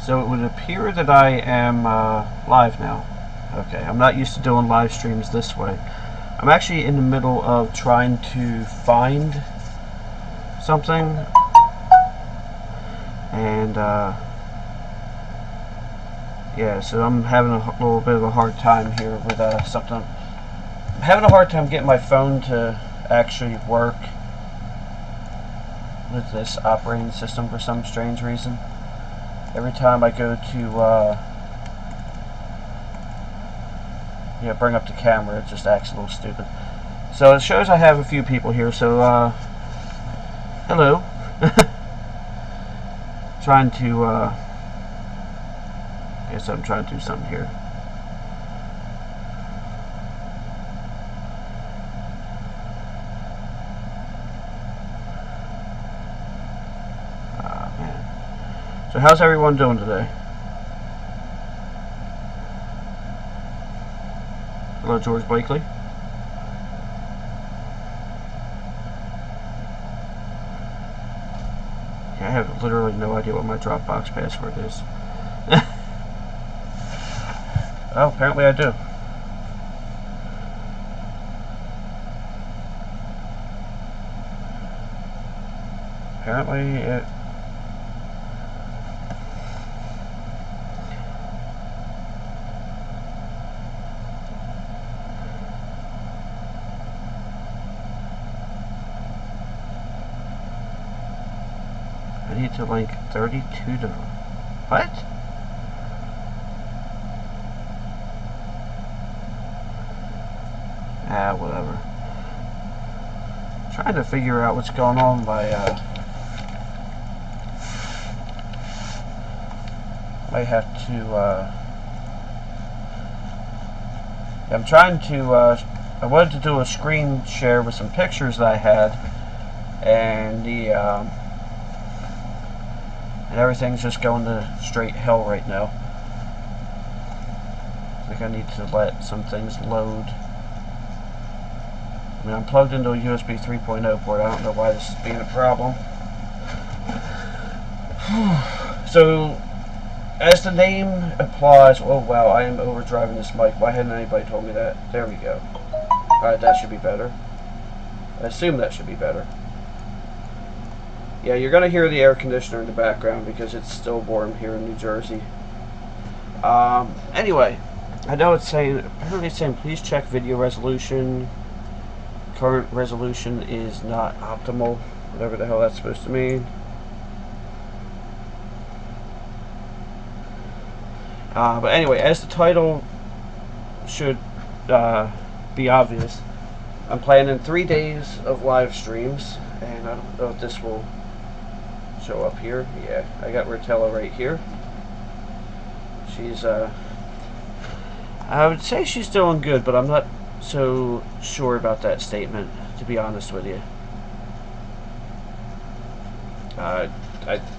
So it would appear that I am live now. Okay, I'm not used to doing live streams this way. I'm actually in the middle of trying to find something, and yeah, so I'm having a little bit of a hard time here with something. I'm having a hard time getting my phone to actually work with this operating system for some strange reason. Every time I go to bring up the camera, it just acts a little stupid. So it shows I have a few people here, so hello. Trying to I guess I'm trying to do something here. Man. So how's everyone doing today? Hello, George Blakely. Yeah, I have literally no idea what my Dropbox password is. Oh, apparently I do. Apparently it... I need to link 32 to... What? Ah, whatever. Trying to figure out what's going on by, might have to, I'm trying to, I wanted to do a screen share with some pictures that I had, and and everything's just going to straight hell right now. I think I need to let some things load. I mean, I'm plugged into a USB 3.0 port. I don't know why this is being a problem. So, as the name implies, oh wow, I am overdriving this mic. Why hadn't anybody told me that? There we go. Alright, that should be better. I assume that should be better. Yeah, you're going to hear the air conditioner in the background because it's still warm here in New Jersey. Anyway, I know it's saying, apparently it's saying please check video resolution. Current resolution is not optimal. Whatever the hell that's supposed to mean. But anyway, as the title should be obvious, I'm planning 3 days of live streams, and I don't know if this will show up here. Yeah, I got Rotella right here. She's I would say she's doing good, but I'm not so sure about that statement, to be honest with you. I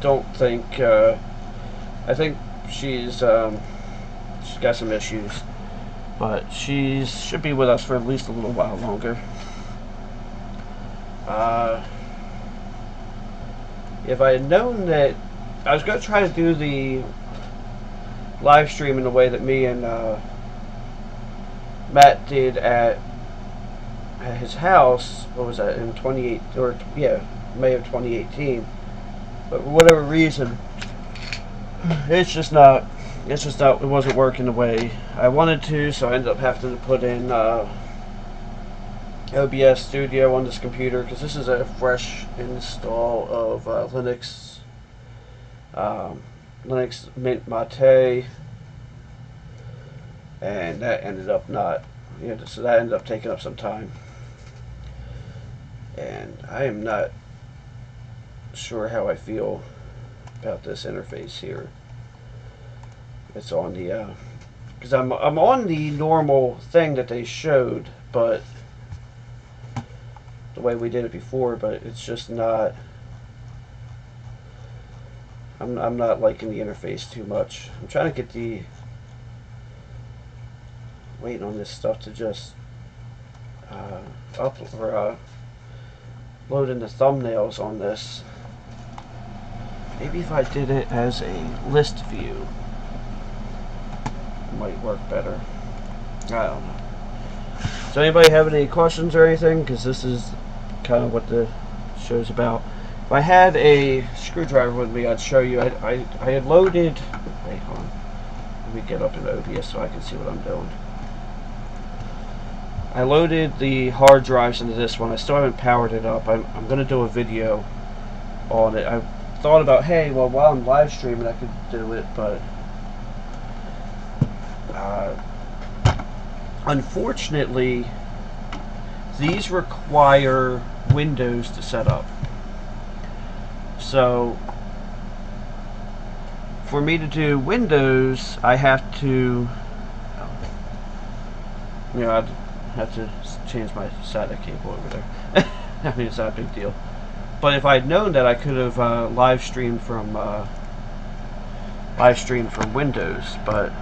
don't think I think she's got some issues, but she should be with us for at least a little while longer. If I had known that I was going to try to do the live stream in the way that me and Matt did at his house, what was that, in May of 2018, but for whatever reason, it wasn't working the way I wanted to, so I ended up having to put in OBS Studio on this computer, because this is a fresh install of Linux Mint Mate, and that ended up so that ended up taking up some time, and I am not sure how I feel about this interface here. It's on the because I'm on the normal thing that they showed, but the way we did it before, but it's just not. I'm not liking the interface too much. I'm trying to get the waiting on this stuff to just load in the thumbnails on this. Maybe if I did it as a list view, it might work better. I don't know. So anybody have any questions or anything? Because this is kind of what the show's about. If I had a screwdriver with me, I'd show you. I had loaded... Wait, hold on. Let me get up in OBS so I can see what I'm doing. I loaded the hard drives into this one. I still haven't powered it up. I'm going to do a video on it. I thought about, hey, well, while I'm live streaming, I could do it, but unfortunately, these require Windows to set up. So, for me to do Windows, I have to, I'd have to change my SATA cable over there. I mean, it's not a big deal. But if I'd known that, I could have live streamed from Windows. But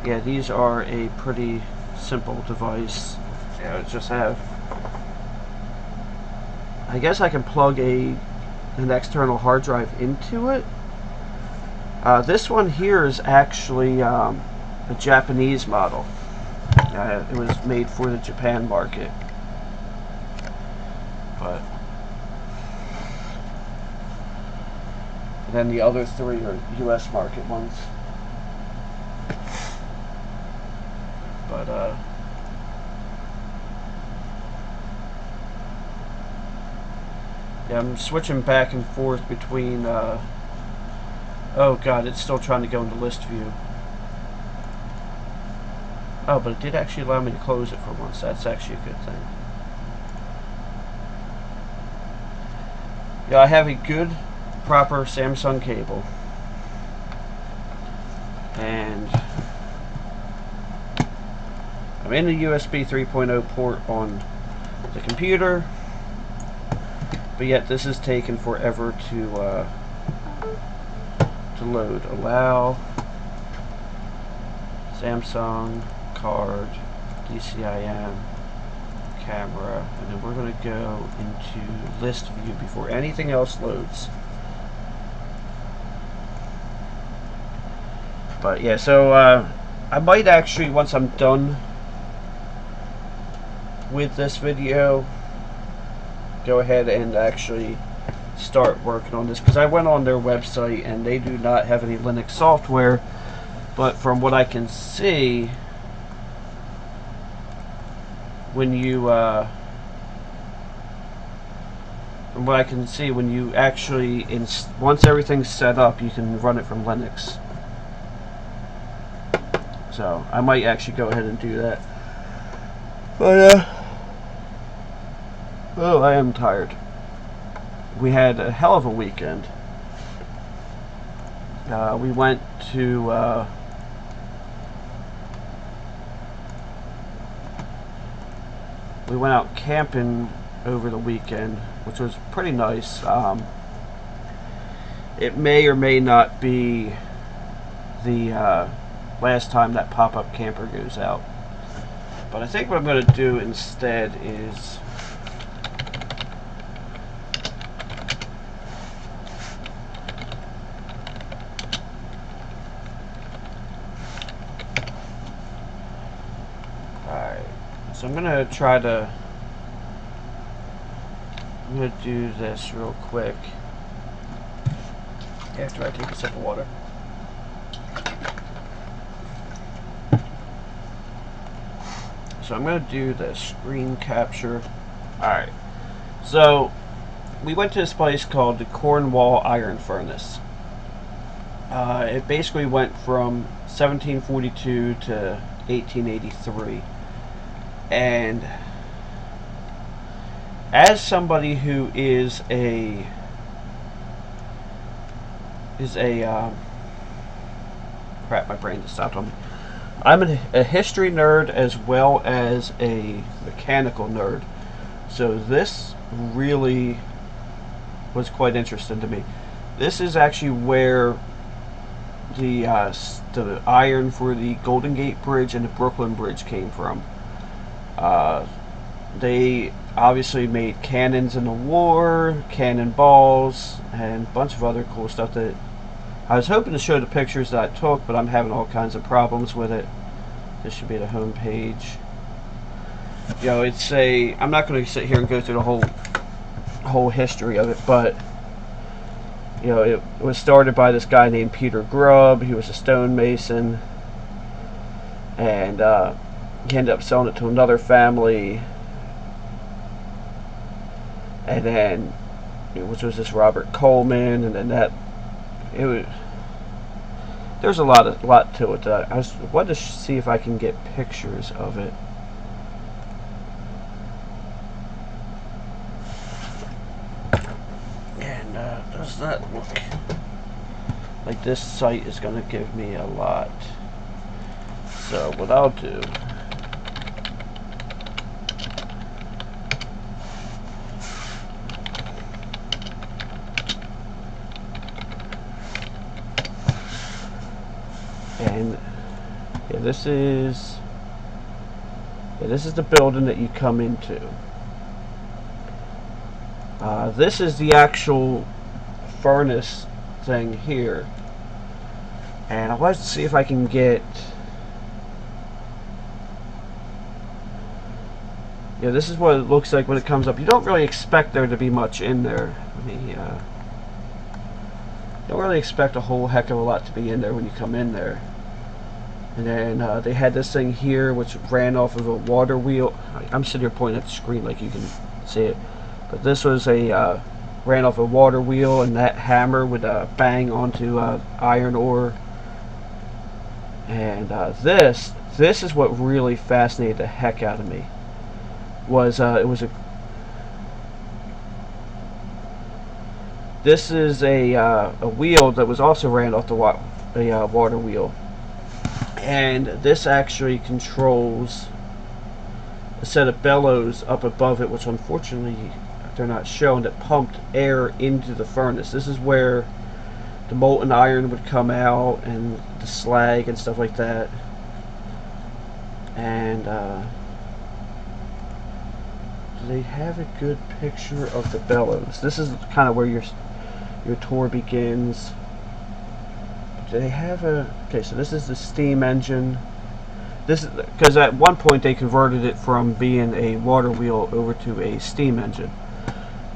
yeah, these are a pretty simple device. Yeah, just have. I guess I can plug an external hard drive into it. This one here is actually a Japanese model. It was made for the Japan market. But and then the other three are US market ones. But yeah, I'm switching back and forth between oh god, it's still trying to go into list view. Oh, but it did actually allow me to close it for once. That's actually a good thing. Yeah, I have a good, proper Samsung cable. And I'm in the USB 3.0 port on the computer. But yet this is taking forever to load. Allow Samsung card DCIM camera, and then we're going to go into list view before anything else loads. But yeah, so I might actually, once I'm done with this video, go ahead and actually start working on this, because I went on their website and they do not have any Linux software, but from what I can see, when you actually once everything's set up, you can run it from Linux. So I might actually go ahead and do that. But oh, I am tired. We had a hell of a weekend. We went to we went out camping over the weekend, which was pretty nice. It may or may not be the last time that pop-up camper goes out. But I think what I'm going to do instead is so I'm gonna do this real quick after I take a sip of water. So I'm gonna do the screen capture. Alright, so we went to this place called the Cornwall Iron Furnace. It basically went from 1742 to 1883. And as somebody who is a crap, my brain just stopped on me. I'm a history nerd as well as a mechanical nerd, so this really was quite interesting to me. This is actually where the iron for the Golden Gate Bridge and the Brooklyn Bridge came from. They obviously made cannons in the war, cannonballs, and a bunch of other cool stuff that I was hoping to show the pictures that I took, but I'm having all kinds of problems with it. This should be the home page. You know, it's a, I'm not going to sit here and go through the whole history of it, but you know, it was started by this guy named Peter Grubb. He was a stonemason, and he ended up selling it to another family, and then which was this Robert Coleman, and then that it was. There's a lot to it. I wanted to see if I can get pictures of it. And does that look like this site is going to give me a lot? So what I'll do, and yeah, this is the building that you come into. This is the actual furnace thing here, and I wanted to see if I can get. Yeah, this is what it looks like when it comes up. You don't really expect there to be much in there. You don't really expect a whole heck of a lot to be in there when you come in there. And then they had this thing here which ran off of a water wheel. I'm sitting here pointing at the screen like you can see it. But this was a ran off a water wheel, and that hammer would bang onto iron ore. And this is what really fascinated the heck out of me. This is a wheel that was also ran off the water wheel, and this actually controls a set of bellows up above it, which unfortunately they're not shown, that pumped air into the furnace. This is where the molten iron would come out, and the slag and stuff like that. And do they have a good picture of the bellows? This is kind of where your tour begins. Do they have a... Okay, so this is the steam engine. This is because at one point they converted it from being a water wheel over to a steam engine.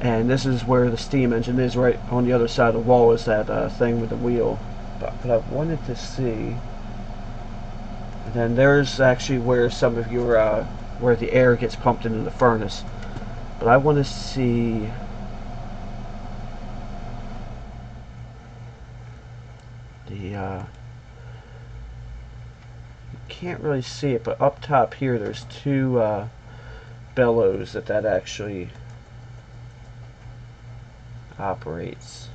And this is where the steam engine is. Right on the other side of the wall is that thing with the wheel. But I wanted to see. And then there's actually where some of your where the air gets pumped into the furnace. But I want to see the you can't really see it, but up top here there's two bellows that actually operates.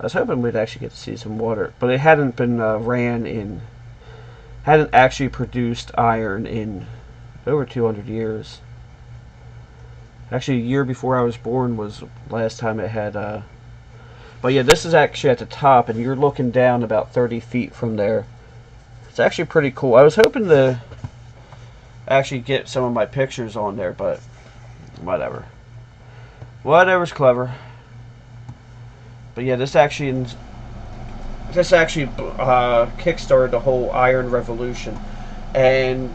I was hoping we'd actually get to see some water, but it hadn't been hadn't actually produced iron in over 200 years. Actually, a year before I was born was last time it had. But yeah, this is actually at the top, and you're looking down about 30 feet from there. It's actually pretty cool. I was hoping to actually get some of my pictures on there, but whatever. Whatever's clever. But yeah, this actually kickstarted the whole iron revolution, and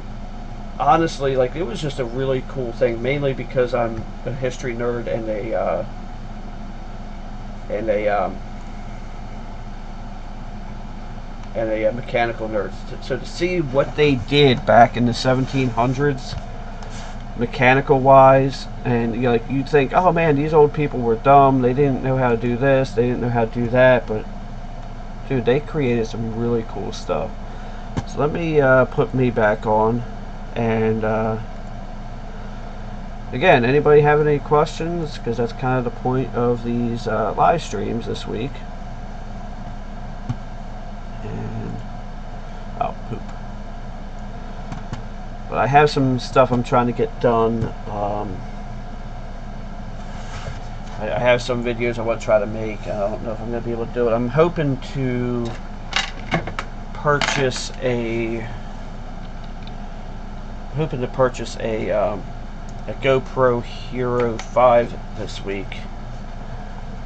honestly, like, it was just a really cool thing. Mainly because I'm a history nerd and a mechanical nerd. So to see what they did back in the 1700s, mechanical wise, and like, you'd think, oh man, these old people were dumb, they didn't know how to do this, they didn't know how to do that, but dude, they created some really cool stuff. So let me put me back on, and again, anybody have any questions, because that's kind of the point of these live streams this week. And oh, poop. But I have some stuff I'm trying to get done. I have some videos I want to try to make. I don't know if I'm going to be able to do it. I'm hoping to purchase a hoping to purchase a GoPro Hero 5 this week,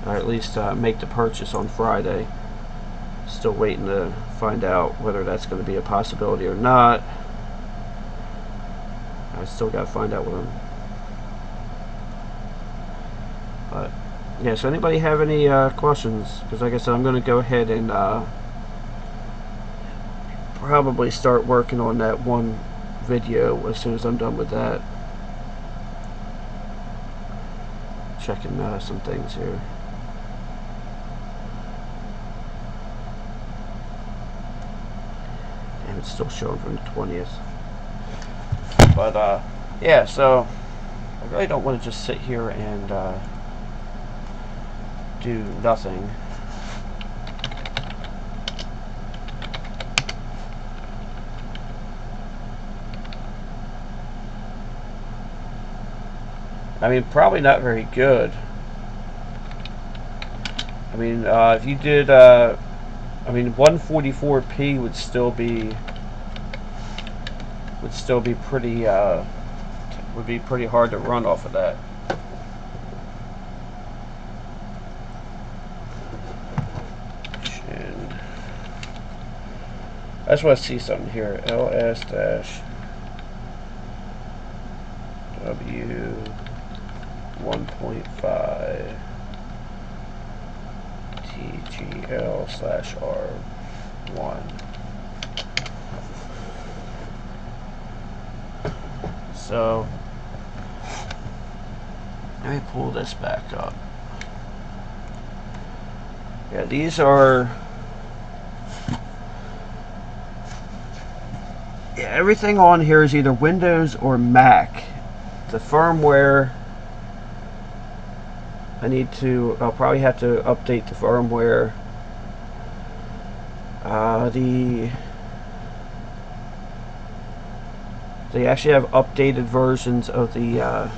or at least make the purchase on Friday. Still waiting to find out whether that's going to be a possibility or not. I still got to find out what I'm. But yeah, so anybody have any questions? Because like I said, I'm going to go ahead and probably start working on that one video as soon as I'm done with that. Checking some things here. And it's still showing from the 20th. But yeah, so I really don't want to just sit here and do nothing. I mean, probably not very good. I mean, if you did, I mean, 144p would still be pretty, would be pretty hard to run off of that. And I just want to see something here. LS-W 1.5 TGL/R1. So let me pull this back up. Yeah, these are, yeah, everything on here is either Windows or Mac. The firmware, I'll probably have to update the firmware. They actually have updated versions of the,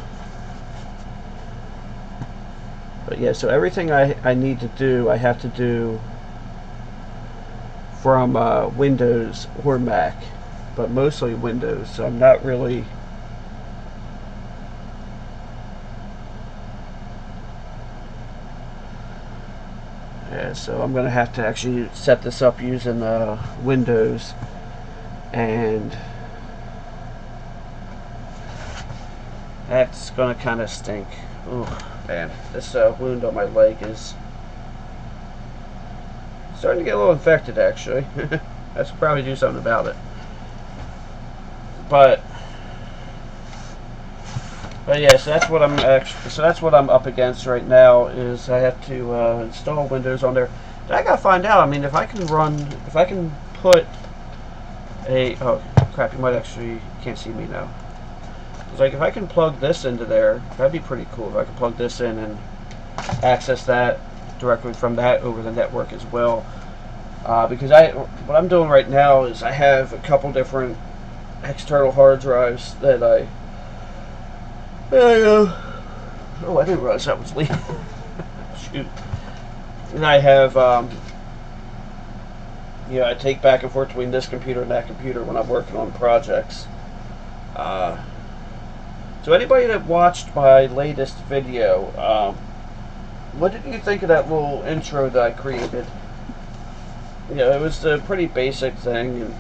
but yeah, so everything I need to do, I have to do from Windows or Mac, but mostly Windows, so I'm not really. Yeah, so I'm going to have to actually set this up using Windows, and that's going to kind of stink. Ooh, man, this wound on my leg is starting to get a little infected, actually. I should probably do something about it. But yeah, so that's what I'm up against right now. Is I have to install Windows on there. And I gotta find out. I mean, if I can put a, oh crap, you can't see me now. It's like if I can plug this into there, that'd be pretty cool. If I could plug this in and access that directly from that over the network as well. Because what I'm doing right now is I have a couple different external hard drives that oh, I didn't realize that was leaving. Shoot. And I have, I take back and forth between this computer and that computer when I'm working on projects. So anybody that watched my latest video, what did you think of that little intro that I created? You know, it was a pretty basic thing, and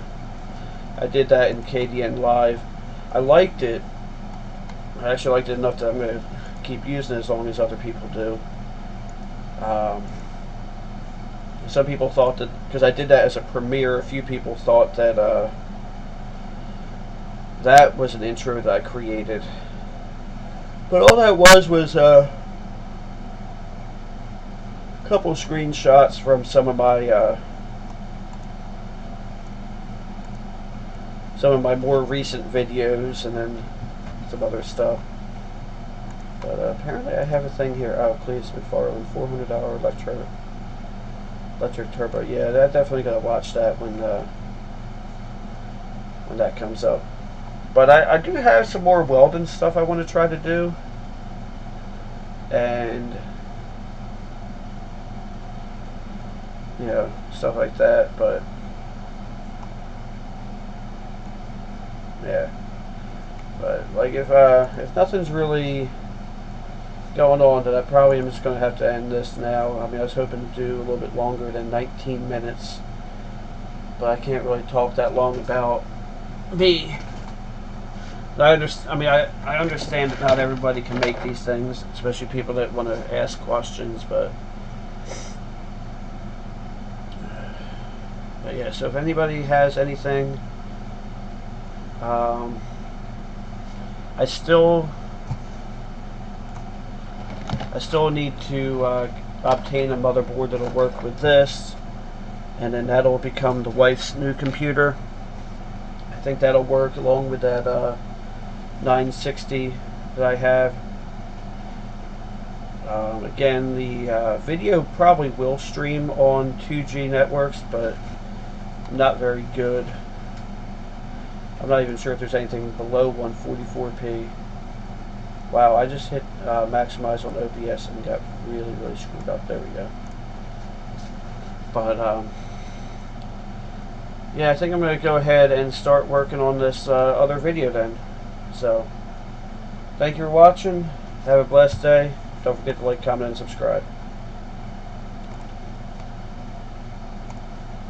I did that in KDN Live. I liked it. I actually liked it enough that I'm going to keep using it as long as other people do. Some people thought that, because I did that as a premiere, a few people thought that that was an intro that I created. But all that was a couple screenshots from some of my more recent videos, and then some other stuff. But apparently I have a thing here. Oh, Cletus McFarland, $400 electric turbo. Yeah, I definitely gotta watch that when that comes up. But I do have some more welding stuff I want to try to do, and stuff like that. But yeah, But like if nothing's really going on, then I probably am just going to have to end this now. I mean, I was hoping to do a little bit longer than 19 minutes, but I can't really talk that long about me. I understand that not everybody can make these things, especially people that want to ask questions, but yeah, so if anybody has anything, I still need to obtain a motherboard that'll work with this, and then that'll become the wife's new computer. I think that'll work along with that 960 that I have. Again, the video probably will stream on 2G networks, but not very good. I'm not even sure if there's anything below 144p. Wow, I just hit maximize on OBS and got really screwed up. There we go. But yeah, I think I'm going to go ahead and start working on this other video then. So, thank you for watching. Have a blessed day. Don't forget to like, comment, and subscribe.